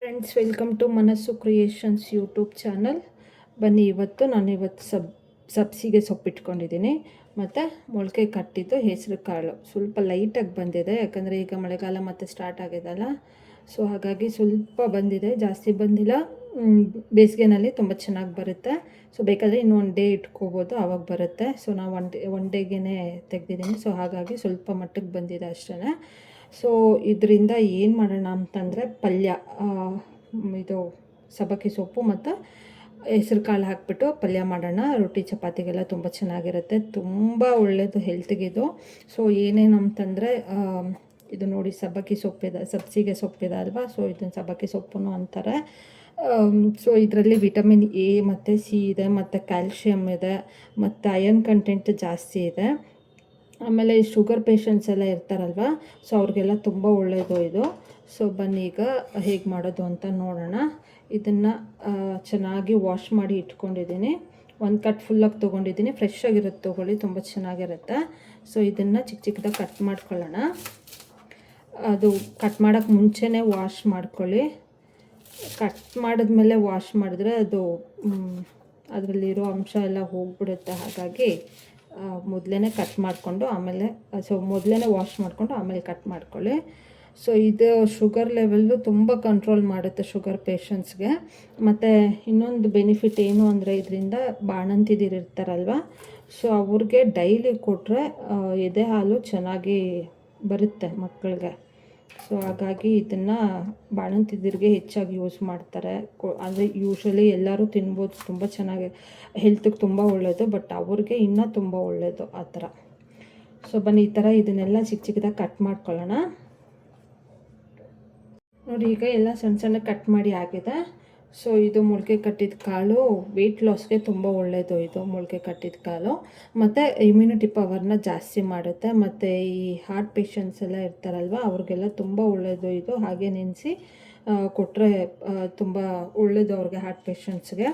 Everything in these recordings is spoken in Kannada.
ಫ್ರೆಂಡ್ಸ್, ವೆಲ್ಕಮ್ ಟು ಮನಸ್ಸು ಕ್ರಿಯೇಷನ್ಸ್ ಯೂಟ್ಯೂಬ್ ಚಾನಲ್. ಬನ್ನಿ, ನಾನು ಸಬ್ಸಿಗೆ ಸೊಪ್ಪಿಟ್ಕೊಂಡಿದ್ದೀನಿ ಮತ್ತು ಮೊಳಕೆ ಕಟ್ಟಿದ್ದು ಹೆಸರು ಕಾಳು ಸ್ವಲ್ಪ ಲೈಟಾಗಿ ಬಂದಿದೆ. ಯಾಕಂದರೆ ಈಗ ಮಳೆಗಾಲ ಮತ್ತೆ ಸ್ಟಾರ್ಟ್ ಆಗಿದೆಲ್ಲ, ಸೊ ಹಾಗಾಗಿ ಸ್ವಲ್ಪ ಬಂದಿದೆ, ಜಾಸ್ತಿ ಬಂದಿಲ್ಲ. ಬೇಸಿಗೆನಲ್ಲಿ ತುಂಬ ಚೆನ್ನಾಗಿ ಬರುತ್ತೆ. ಸೊ ಬೇಕಾದರೆ ಇನ್ನು ಒನ್ ಡೇ ಇಟ್ಕೋಬೋದು, ಆವಾಗ ಬರುತ್ತೆ. ಸೊ ನಾವು ಒನ್ ಡೇಗೆ ತೆಗ್ದಿದ್ದೀನಿ. ಸೊ ಹಾಗಾಗಿ ಸ್ವಲ್ಪ ಮಟ್ಟಿಗೆ ಬಂದಿದೆ ಅಷ್ಟೇ. ಸೊ ಇದರಿಂದ ಏನು ಮಾಡೋಣ ಅಂತಂದರೆ ಪಲ್ಯ, ಇದು ಸಬ್ಬಕ್ಕಿ ಸೊಪ್ಪು ಮತ್ತು ಹೆಸ್ರು ಕಾಳು ಹಾಕಿಬಿಟ್ಟು ಪಲ್ಯ ಮಾಡೋಣ. ರೊಟ್ಟಿ ಚಪಾತಿಗೆಲ್ಲ ತುಂಬ ಚೆನ್ನಾಗಿರುತ್ತೆ, ತುಂಬ ಒಳ್ಳೆಯದು ಹೆಲ್ತಿಗೆ ಇದು. ಸೊ ಏನೇನು ಅಂತಂದರೆ ಇದು ನೋಡಿ, ಸಬ್ಸಿಗೆ ಸೊಪ್ಪಿದೆ ಅಲ್ವಾ. ಸೊ ಇದನ್ನು ಸಬ್ಬಕ್ಕಿ ಸೊಪ್ಪು ಅಂತಾರೆ. ಸೊ ಇದರಲ್ಲಿ ವಿಟಮಿನ್ ಎ ಮತ್ತು ಸಿ ಇದೆ, ಮತ್ತು ಕ್ಯಾಲ್ಶಿಯಮ್ ಇದೆ, ಮತ್ತು ಅಯರ್ನ್ ಕಂಟೆಂಟ್ ಜಾಸ್ತಿ ಇದೆ. ಆಮೇಲೆ ಶುಗರ್ ಪೇಷಂಟ್ಸ್ ಎಲ್ಲ ಇರ್ತಾರಲ್ವ, ಸೊ ಅವ್ರಿಗೆಲ್ಲ ತುಂಬ ಒಳ್ಳೆಯದು ಇದು. ಸೊ ಬನ್ನಿ ಈಗ ಹೇಗೆ ಮಾಡೋದು ಅಂತ ನೋಡೋಣ. ಇದನ್ನು ಚೆನ್ನಾಗಿ ವಾಶ್ ಮಾಡಿ ಇಟ್ಕೊಂಡಿದ್ದೀನಿ. ಒಂದು ಕಟ್ ಫುಲ್ಲಾಗಿ ತೊಗೊಂಡಿದ್ದೀನಿ, ಫ್ರೆಶ್ ಆಗಿರುತ್ತೆ ತೊಗೊಳ್ಳಿ, ತುಂಬ ಚೆನ್ನಾಗಿರುತ್ತೆ. ಸೊ ಇದನ್ನು ಚಿಕ್ಕ ಚಿಕ್ಕದಾಗಿ ಕಟ್ ಮಾಡ್ಕೊಳ್ಳೋಣ. ಅದು ಕಟ್ ಮಾಡೋಕ್ಕೆ ಮುಂಚೆನೇ ವಾಶ್ ಮಾಡ್ಕೊಳ್ಳಿ. ಕಟ್ ಮಾಡಿದ್ಮೇಲೆ ವಾಶ್ ಮಾಡಿದ್ರೆ ಅದು ಅದರಲ್ಲಿರೋ ಅಂಶ ಎಲ್ಲ ಹೋಗ್ಬಿಡುತ್ತೆ. ಹಾಗಾಗಿ ಮೊದಲೇ ಕಟ್ ಮಾಡಿಕೊಂಡು ಮೊದಲೇ ವಾಶ್ ಮಾಡಿಕೊಂಡು ಆಮೇಲೆ ಕಟ್ ಮಾಡ್ಕೊಳ್ಳಿ. ಸೊ ಇದು ಶುಗರ್ ಲೆವೆಲ್ಲು ತುಂಬ ಕಂಟ್ರೋಲ್ ಮಾಡುತ್ತೆ ಶುಗರ್ ಪೇಷಂಟ್ಸ್ಗೆ. ಮತ್ತು ಇನ್ನೊಂದು ಬೆನಿಫಿಟ್ ಏನು ಅಂದರೆ, ಇದರಿಂದ ಬಾಣಂತಿದಿರು ಇರ್ತಾರಲ್ವ, ಸೊ ಅವ್ರಿಗೆ ಡೈಲಿ ಕೊಟ್ಟರೆ ಎದೆ ಹಾಲು ಚೆನ್ನಾಗಿ ಬರುತ್ತೆ ಮಕ್ಕಳಿಗೆ. ಸೊ ಹಾಗಾಗಿ ಇದನ್ನು ಬಾಣಂತಿದ್ದಿರಿಗೆ ಹೆಚ್ಚಾಗಿ ಯೂಸ್ ಮಾಡ್ತಾರೆ. ಅಂದರೆ ಯೂಶ್ವಲಿ ಎಲ್ಲರೂ ತಿನ್ಬೋದು, ತುಂಬ ಚೆನ್ನಾಗಿ ಹೆಲ್ತಿಗೆ ತುಂಬ ಒಳ್ಳೆಯದು. ಬಟ್ ಅವ್ರಿಗೆ ಇನ್ನೂ ತುಂಬ ಒಳ್ಳೆಯದು ಆ ಥರ. ಸೊ ಬನ್ನಿ, ಈ ಥರ ಇದನ್ನೆಲ್ಲ ಚಿಕ್ಕ ಚಿಕ್ಕದಾಗಿ ಕಟ್ ಮಾಡ್ಕೊಳ್ಳೋಣ. ನೋಡಿ, ಈಗ ಎಲ್ಲ ಸಣ್ಣ ಸಣ್ಣ ಕಟ್ ಮಾಡಿ ಆಗಿದೆ. ಸೊ ಇದು ಮೊಳಕೆ ಕಟ್ಟಿದ ಕಾಳು ವೆಯ್ಟ್ ಲಾಸ್ಗೆ ತುಂಬ ಒಳ್ಳೆಯದು. ಇದು ಮೊಳಕೆ ಕಟ್ಟಿದ ಕಾಳು ಮತ್ತು ಇಮ್ಯುನಿಟಿ ಪವರ್ನ ಜಾಸ್ತಿ ಮಾಡುತ್ತೆ. ಮತ್ತು ಈ ಹಾರ್ಟ್ ಪೇಷಂಟ್ಸ್ ಎಲ್ಲ ಇರ್ತಾರಲ್ವ, ಅವ್ರಿಗೆಲ್ಲ ತುಂಬ ಒಳ್ಳೆಯದು ಇದು. ಹಾಗೆ ನೆನೆಸಿ ಕೊಟ್ಟರೆ ತುಂಬ ಒಳ್ಳೆಯದು ಅವ್ರಿಗೆ, ಹಾರ್ಟ್ ಪೇಷಂಟ್ಸ್ಗೆ.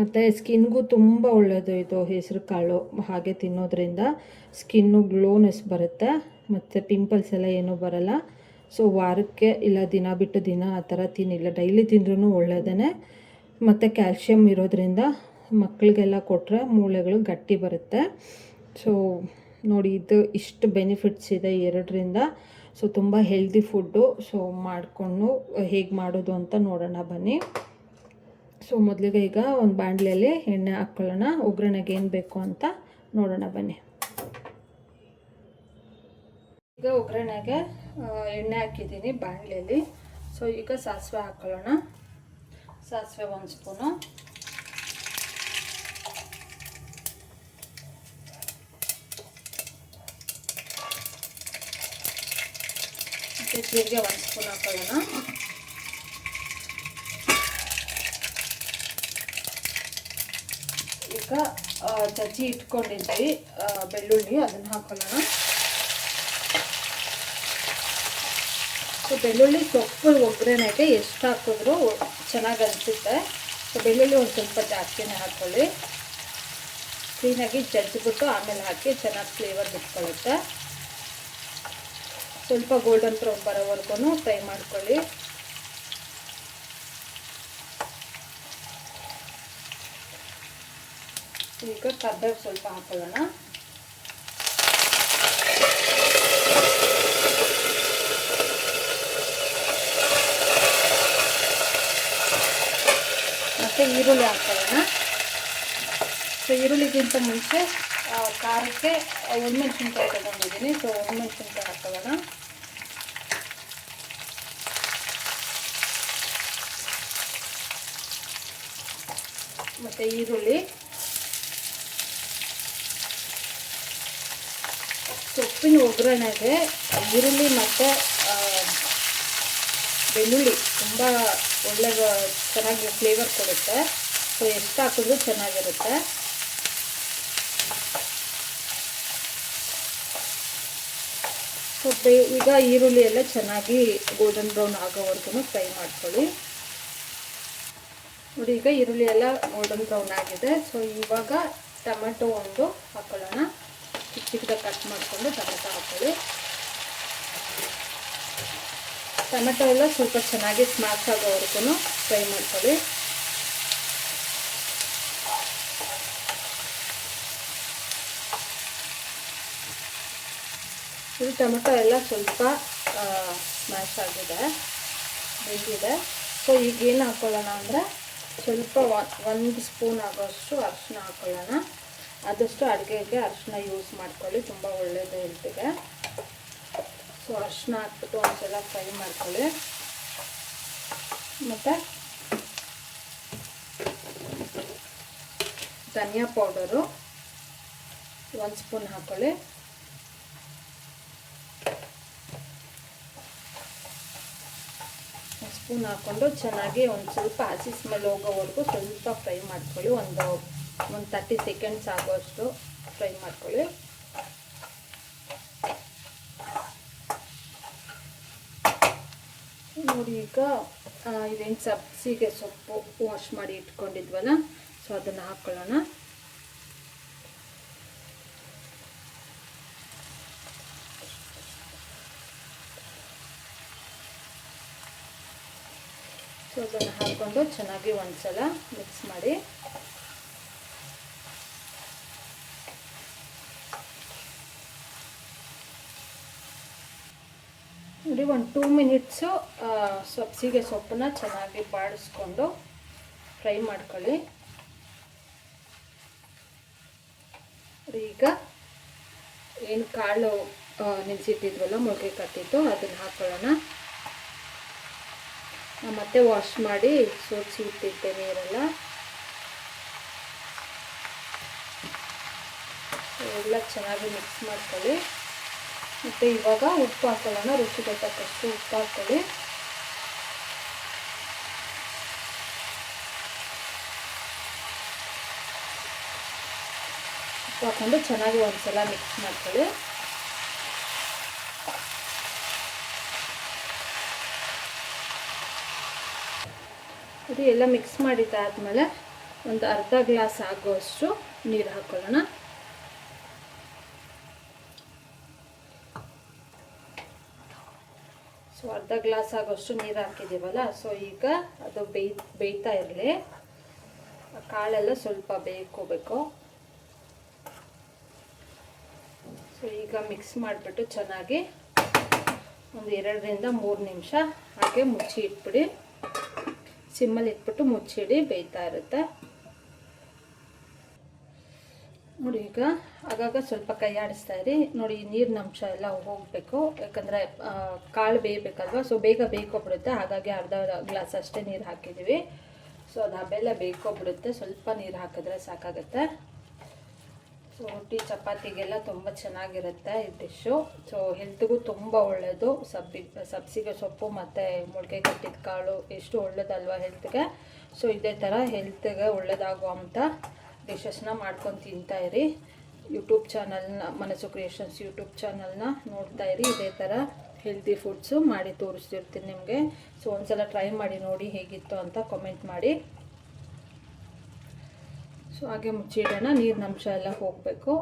ಮತ್ತು ಸ್ಕಿನ್ಗೂ ತುಂಬ ಒಳ್ಳೆಯದು ಇದು ಹೆಸರು ಕಾಳು. ಹಾಗೆ ತಿನ್ನೋದ್ರಿಂದ ಸ್ಕಿನ್ನು ಗ್ಲೋನೆಸ್ ಬರುತ್ತೆ, ಮತ್ತು ಪಿಂಪಲ್ಸ್ ಎಲ್ಲ ಏನೂ ಬರಲ್ಲ. ಸೊ ವಾರಕ್ಕೆ ಇಲ್ಲ ದಿನ ಬಿಟ್ಟು ದಿನ ಆ ಥರ ತಿನ್ನಿಲ್ಲ, ಡೈಲಿ ತಿಂದ್ರೂ ಒಳ್ಳೆಯದೇ. ಮತ್ತು ಕ್ಯಾಲ್ಶಿಯಮ್ ಇರೋದ್ರಿಂದ ಮಕ್ಕಳಿಗೆಲ್ಲ ಕೊಟ್ಟರೆ ಮೂಳೆಗಳು ಗಟ್ಟಿ ಬರುತ್ತೆ. ಸೊ ನೋಡಿ, ಇದು ಇಷ್ಟು ಬೆನಿಫಿಟ್ಸ್ ಇದೆ ಎರಡರಿಂದ. ಸೊ ತುಂಬ ಹೆಲ್ದಿ ಫುಡ್ಡು. ಸೊ ಮಾಡಿಕೊಂಡು ಹೇಗೆ ಮಾಡೋದು ಅಂತ ನೋಡೋಣ ಬನ್ನಿ. ಸೊ ಮೊದಲಿಗೆ ಈಗ ಒಂದು ಬಾಣಲೆಯಲ್ಲಿ ಎಣ್ಣೆ ಹಾಕ್ಕೊಳ್ಳೋಣ. ಒಗ್ಗರಣೆಗೆ ಏನು ಬೇಕು ಅಂತ ನೋಡೋಣ ಬನ್ನಿ. ಈಗ ಒಗ್ಗರಣೆಗೆ ಎಣ್ಣೆ ಹಾಕಿದ್ದೀನಿ ಬಾಣಲೆಯಲ್ಲಿ. ಸೊ ಈಗ ಸಾಸಿವೆ ಹಾಕ್ಕೊಳ್ಳೋಣ. ಸಾಸಿವೆ 1 ಸ್ಪೂನು, ಮತ್ತು ಜೀರಿಗೆ 1 ಸ್ಪೂನ್ ಹಾಕ್ಕೊಳ್ಳೋಣ. ಈಗ ಜಜ್ಜಿ ಇಟ್ಕೊಂಡಿದ್ವಿ ಬೆಳ್ಳುಳ್ಳಿ, ಅದನ್ನು ಹಾಕ್ಕೊಳ್ಳೋಣ. ಸೊ ಬೆಳ್ಳುಳ್ಳಿ ಸೊಪ್ಪು ಒಗ್ಗರಣೆಗೆ ಎಷ್ಟು ಹಾಕಿದ್ರೂ ಚೆನ್ನಾಗಿ ಅನಿಸುತ್ತೆ. ಸೊ ಬೆಳ್ಳುಳ್ಳಿ ಒಂದು ಸ್ವಲ್ಪ ಜಾಸ್ತಿನೇ ಹಾಕ್ಕೊಳ್ಳಿ. ಕ್ಲೀನಾಗಿ ಜಜ್ಜಿಬಿಟ್ಟು ಆಮೇಲೆ ಹಾಕಿ ಚೆನ್ನಾಗಿ ಫ್ಲೇವರ್ ಬಿಟ್ಕೊಳ್ಳುತ್ತೆ. ಸ್ವಲ್ಪ ಗೋಲ್ಡನ್ ಬ್ರೌನ್ ಬರೋವರೆಗೂ ಫ್ರೈ ಮಾಡ್ಕೊಳ್ಳಿ. ಈಗ ಕರ್ಬೇವು ಸ್ವಲ್ಪ ಹಾಕೊಳ್ಳೋಣ. ಮತ್ತು ಈರುಳ್ಳಿ ಹಾಕ್ಕೊಳ್ಳೋಣ. ಸೊ ಈರುಳ್ಳಿಗಿಂತ ಮುಂಚೆ ಖಾರಕ್ಕೆ ಒಣಮೆಣಸಿನ್ಕಾಯಿ ತಗೊಂಡಿದ್ದೀನಿ. ಸೊ ಒಣಮೆಣಸಿನ್ಕಾಯಿ ಹಾಕ್ಕೊಳ್ಳೋಣ. ಮತ್ತು ಈರುಳ್ಳಿ, ಸೊಪ್ಪಿನ ಒಗ್ಗರಣೆಗೆ ಈರುಳ್ಳಿ ಮತ್ತು ಬೆಳ್ಳುಳ್ಳಿ ತುಂಬ ಚೆನ್ನಾಗಿ ಫ್ಲೇವರ್ ಕೊಡುತ್ತೆ. ಸೊ ಎಷ್ಟು ಹಾಕಿದ್ರೂ ಚೆನ್ನಾಗಿರುತ್ತೆ. ಸೊ ಈಗ ಈರುಳ್ಳಿ ಎಲ್ಲ ಚೆನ್ನಾಗಿ ಗೋಲ್ಡನ್ ಬ್ರೌನ್ ಆಗೋವರೆಗೂ ಫ್ರೈ ಮಾಡ್ಕೊಳ್ಳಿ. ನೋಡಿ, ಈಗ ಈರುಳ್ಳಿ ಎಲ್ಲ ಗೋಲ್ಡನ್ ಬ್ರೌನ್ ಆಗಿದೆ. ಸೊ ಇವಾಗ ಟೊಮೆಟೊ ಒಂದು ಹಾಕ್ಕೊಳ್ಳೋಣ. ಚಿಕ್ಕ ಚಿಕ್ಕದಾಗಿ ಕಟ್ ಮಾಡಿಕೊಂಡು ಟೊಮೆಟೊ ಹಾಕ್ಕೊಳ್ಳಿ. ಟೊಮೆಟೊ ಎಲ್ಲ ಸ್ವಲ್ಪ ಚೆನ್ನಾಗಿ ಸ್ಮ್ಯಾಶ್ ಆಗೋವರೆಗೂ ಫ್ರೈ ಮಾಡ್ಕೊಳ್ಳಿ. ಇದು ಟೊಮೆಟೊ ಎಲ್ಲ ಸ್ವಲ್ಪ ಸ್ಮ್ಯಾಶ್ ಆಗಿದೆ, ಬೆಂದಿದೆ. ಸೊ ಈಗ ಏನು ಹಾಕ್ಕೊಳ್ಳೋಣ ಅಂದರೆ ಸ್ವಲ್ಪ 1 ಸ್ಪೂನ್ ಆಗೋಷ್ಟು ಅರಿಶಿನ ಹಾಕ್ಕೊಳ್ಳೋಣ. ಆದಷ್ಟು ಅಡುಗೆಗೆ ಅರಿಶಿನ ಯೂಸ್ ಮಾಡ್ಕೊಳ್ಳಿ, ತುಂಬ ಒಳ್ಳೆಯದು ಹೆಲ್ತಿಗೆ. ಸೊ ಅರಿಶಿನ ಹಾಕ್ಬಿಟ್ಟು ಒಂದ್ಸಲ ಫ್ರೈ ಮಾಡ್ಕೊಳ್ಳಿ. ಮತ್ತು ಧನಿಯಾ ಪೌಡರು 1 ಸ್ಪೂನ್ ಹಾಕ್ಕೊಳ್ಳಿ. ಸ್ಪೂನ್ ಹಾಕ್ಕೊಂಡು ಚೆನ್ನಾಗಿ ಒಂದು ಸ್ವಲ್ಪ ಹಸಿ ಸ್ಮೆಲ್ ಹೋಗೋವರೆಗೂ ಸ್ವಲ್ಪ ಫ್ರೈ ಮಾಡ್ಕೊಳ್ಳಿ. ಒಂದು 30 ಸೆಕೆಂಡ್ಸ್ ಆಗೋಷ್ಟು ಫ್ರೈ ಮಾಡ್ಕೊಳ್ಳಿ. ನೋಡಿ, ಈಗ ಇದೇನು ಸಬ್ಸಿಗೆ ಸೊಪ್ಪು ವಾಶ್ ಮಾಡಿ ಇಟ್ಕೊಂಡಿದ್ವಲ್ಲ, ಸೊ ಅದನ್ನು ಹಾಕ್ಕೊಳ್ಳೋಣ. ಸೊ ಅದನ್ನು ಹಾಕ್ಕೊಂಡು ಚೆನ್ನಾಗಿ ಒಂದ್ಸಲ ಮಿಕ್ಸ್ ಮಾಡಿ. ನೋಡಿ, ಒಂದು 2 ಮಿನಿಟ್ಸು ಸಬ್ಸಿಗೆ ಸೊಪ್ಪನ್ನ ಚೆನ್ನಾಗಿ ಬಾಡಿಸ್ಕೊಂಡು ಫ್ರೈ ಮಾಡ್ಕೊಳ್ಳಿ. ಈಗ ಏನು ಕಾಳು ನೆನೆಸಿಟ್ಟಿದ್ವಲ್ಲ, ಮೊಳಕೆ ಕಟ್ಟಿದ್ದು, ಅದನ್ನು ಹಾಕ್ಕೊಳ್ಳೋಣ. ಮತ್ತೆ ವಾಶ್ ಮಾಡಿ ಸೋಸಿ ಇಟ್ಟಿದ್ದೆ ನೀರೆಲ್ಲ, ಎಲ್ಲ ಚೆನ್ನಾಗಿ ಮಿಕ್ಸ್ ಮಾಡ್ಕೊಳ್ಳಿ. ಮತ್ತು ಇವಾಗ ಉಪ್ಪು ಹಾಕೊಳ್ಳೋಣ. ರುಚಿಗೆ ತಕ್ಕಷ್ಟು ಉಪ್ಪು ಹಾಕ್ಕೊಳ್ಳಿ. ಉಪ್ಪು ಹಾಕ್ಕೊಂಡು ಚೆನ್ನಾಗಿ ಒಂದ್ಸಲ ಮಿಕ್ಸ್ ಮಾಡ್ಕೊಳ್ಳಿ. ಇದು ಎಲ್ಲ ಮಿಕ್ಸ್ ಮಾಡಿದ್ದಾದಮೇಲೆ ಒಂದು ಅರ್ಧ ಗ್ಲಾಸ್ ಆಗುವಷ್ಟು ನೀರು ಹಾಕ್ಕೊಳ್ಳೋಣ. ಸೊ ಅರ್ಧ ಗ್ಲಾಸ್ ಆಗೋಷ್ಟು ನೀರು ಹಾಕಿದ್ದೀವಲ್ಲ, ಸೊ ಈಗ ಅದು ಬೇಯ್ತಾ ಇರಲಿ. ಕಾಳೆಲ್ಲ ಸ್ವಲ್ಪ ಬೇಯ್ಕೋಬೇಕು. ಸೊ ಈಗ ಮಿಕ್ಸ್ ಮಾಡಿಬಿಟ್ಟು ಚೆನ್ನಾಗಿ ಒಂದು 2ರಿಂದ 3 ನಿಮಿಷ ಹಾಗೆ ಮುಚ್ಚಿ ಇಟ್ಬಿಡಿ. ಸಿಮ್ಮಲ್ಲಿ ಇಟ್ಬಿಟ್ಟು ಮುಚ್ಚಿಡಿ, ಬೇಯ್ತಾ ಇರುತ್ತೆ. ನೋಡಿ, ಈಗ ಆಗಾಗ ಸ್ವಲ್ಪ ಕೈ ಆಡಿಸ್ತಾ ಇರಿ. ನೋಡಿ, ನೀರಿನ ಅಂಶ ಎಲ್ಲ ಹೋಗಬೇಕು, ಯಾಕಂದರೆ ಕಾಳು ಬೇಯಬೇಕಲ್ವ. ಸೊ ಬೇಗ ಬೇಯ್ಕೊಬಿಡುತ್ತೆ. ಹಾಗಾಗಿ ಅರ್ಧ ಗ್ಲಾಸ್ ಅಷ್ಟೇ ನೀರು ಹಾಕಿದ್ದೀವಿ. ಸೊ ಅದು ಹಬೆಲ್ಲ ಬೇಯ್ಕೊಬಿಡುತ್ತೆ. ಸ್ವಲ್ಪ ನೀರು ಹಾಕಿದ್ರೆ ಸಾಕಾಗುತ್ತೆ. ಸೊ ರೊಟ್ಟಿ ಚಪಾತಿಗೆಲ್ಲ ತುಂಬ ಚೆನ್ನಾಗಿರುತ್ತೆ ಈ ಡಿಶ್ಶು. ಸೊ ಹೆಲ್ತ್ಗೂ ತುಂಬ ಒಳ್ಳೆಯದು. ಸಬ್ಸಿಗೆ ಸೊಪ್ಪು ಮತ್ತು ಮೊಳಕೆ ಕಟ್ಟಿದ ಕಾಳು ಎಷ್ಟು ಒಳ್ಳೇದಲ್ವ ಹೆಲ್ತ್ಗೆ. ಸೊ ಇದೇ ಥರ ಹೆಲ್ತ್ಗೆ ಒಳ್ಳೆಯದಾಗುವಂಥ ಡಿಶಸ್ನ ಮಾಡ್ಕೊಂಡು ತಿಂತಾಯಿರಿ. ಯೂಟ್ಯೂಬ್ ಚಾನಲ್ನ ಮನಸ್ಸು ಕ್ರಿಯೇಷನ್ಸ್ ಯೂಟ್ಯೂಬ್ ಚಾನಲ್ನ ನೋಡ್ತಾಯಿರಿ. ಇದೇ ಥರ ಹೆಲ್ತಿ ಫುಡ್ಸು ಮಾಡಿ ತೋರಿಸ್ತಿರ್ತೀನಿ ನಿಮಗೆ. ಸೊ ಒಂದ್ಸಲ ಟ್ರೈ ಮಾಡಿ ನೋಡಿ ಹೇಗಿತ್ತು ಅಂತ ಕಾಮೆಂಟ್ ಮಾಡಿ. ಸೊ ಹಾಗೆ ಮುಚ್ಚಿಡೋಣ. ನೀರಿನ ಅಂಶ ಎಲ್ಲ ಹೋಗಬೇಕು.